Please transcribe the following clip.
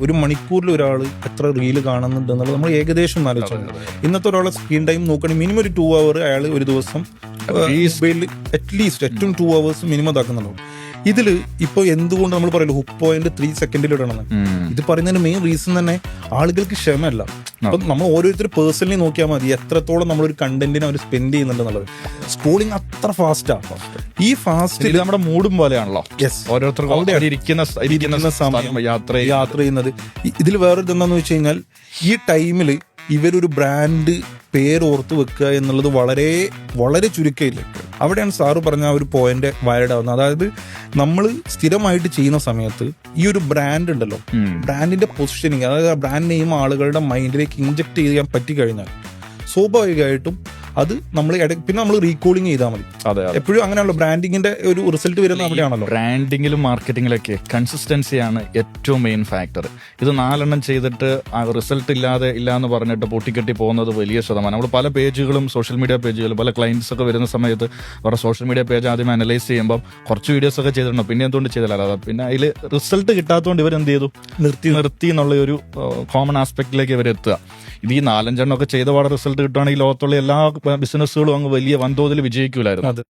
ഒരു മണിക്കൂറിൽ ഒരാൾ എത്ര റീല് കാണുന്നുണ്ട് എന്നുള്ളത് നമ്മൾ ഏകദേശം ആലോചിച്ചു. ഇന്നത്തെ ഒരാളെ സ്ക്രീൻ ടൈം നോക്കുകയാണെങ്കിൽ മിനിമം ഒരു 2 hour അയാൾ ഒരു ദിവസം അറ്റ്ലീസ്റ്റ് ഏറ്റവും 2 hours മിനിമം ഇതാക്കുന്നുണ്ടാവും. ഇതില് ഇപ്പൊ എന്തുകൊണ്ട് നമ്മൾ പറയല്ലോ 0.3 സെക്കൻഡിൽ ഇടണമെന്ന്, ഇത് പറയുന്നതിന് മെയിൻ റീസൺ തന്നെ ആളുകൾക്ക് ക്ഷമയല്ല. അപ്പൊ നമ്മൾ ഓരോരുത്തർ പേഴ്സണലി നോക്കിയാൽ മതി എത്രത്തോളം നമ്മളൊരു കണ്ടന്റിനെ അവർ സ്പെൻഡ് ചെയ്യുന്നുണ്ടെന്നുള്ളത്. സ്ക്രോളിങ് അത്ര ഫാസ്റ്റാ. ഈ ഫാസ്റ്റ് നമ്മുടെ മൂഡും പോലെയാണല്ലോ. ഓരോരുത്തർക്കും ഇരിക്കുന്ന സമയം യാത്ര ചെയ്യുന്നത്. ഇതിൽ വേറൊരു ഇതെന്താന്ന് വെച്ച് കഴിഞ്ഞാൽ ഈ ടൈമിൽ ഇവരൊരു ബ്രാൻഡ് പേരോർത്ത് വെക്കുക എന്നുള്ളത് വളരെ വളരെ ചുരുക്കമില്ല. അവിടെയാണ് സാറ് പറഞ്ഞ ആ ഒരു പോയിന്റ് വൈഡ് ആവുന്നത്. അതായത് നമ്മൾ സ്ഥിരമായിട്ട് ചെയ്യുന്ന സമയത്ത് ഈ ഒരു ബ്രാൻഡ് ഉണ്ടല്ലോ, ബ്രാൻഡിന്റെ പൊസിഷനിങ്, അതായത് ആ ബ്രാൻഡ് നെയിം ആളുകളുടെ മൈൻഡിലേക്ക് ഇൻജക്ട് ചെയ്യാൻ പറ്റിക്കഴിഞ്ഞാൽ സ്വാഭാവികമായിട്ടും അത് നമ്മൾ പിന്നെ നമ്മൾ റീകോളിങ് ചെയ്താൽ മതി. അതെ, എപ്പോഴും അങ്ങനെയാണല്ലോ ബ്രാൻഡിങ്ങിന്റെ ഒരു റിസൾട്ട് വരുന്ന അവിടെയാണല്ലോ. ബ്രാൻഡിങ്ങിലും മാർക്കറ്റിങ്ങിലൊക്കെ കൺസിസ്റ്റൻസിയാണ് ഏറ്റവും മെയിൻ ഫാക്ടർ. ഇത് 4 ചെയ്തിട്ട് ആ റിസൾട്ട് ഇല്ല എന്ന് പറഞ്ഞിട്ട് പൊട്ടിക്കെട്ടി പോകുന്നത് വലിയ ശതമാനം. നമ്മൾ പല പേജുകളും സോഷ്യൽ മീഡിയ പേജുകളും പല ക്ലയൻസ് ഒക്കെ വരുന്ന സമയത്ത് അവരുടെ സോഷ്യൽ മീഡിയ പേജ് ആദ്യം അനലൈസ് ചെയ്യുമ്പോൾ കുറച്ച് വീഡിയോസ് ഒക്കെ ചെയ്തിട്ടുണ്ടോ, പിന്നെ എന്തുകൊണ്ട് ചെയ്തില്ല, പിന്നെ അതിൽ റിസൾട്ട് കിട്ടാത്തതുകൊണ്ട് ഇവരെന്ത് ചെയ്തു, നിർത്തി എന്നുള്ള ഒരു കോമൺ ആസ്പെക്റ്റിലേക്ക് ഇവരെത്തുക. ഇത് ഈ 4-5 ഒക്കെ ചെയ്ത പാടെ റിസൾട്ട് കിട്ടുകയാണെങ്കിൽ ലോകത്തുള്ള എല്ലാ ബിസിനസ്സുകളും അങ്ങ് വലിയ വൻതോതിൽ വിജയിക്കൂലായിരുന്നു.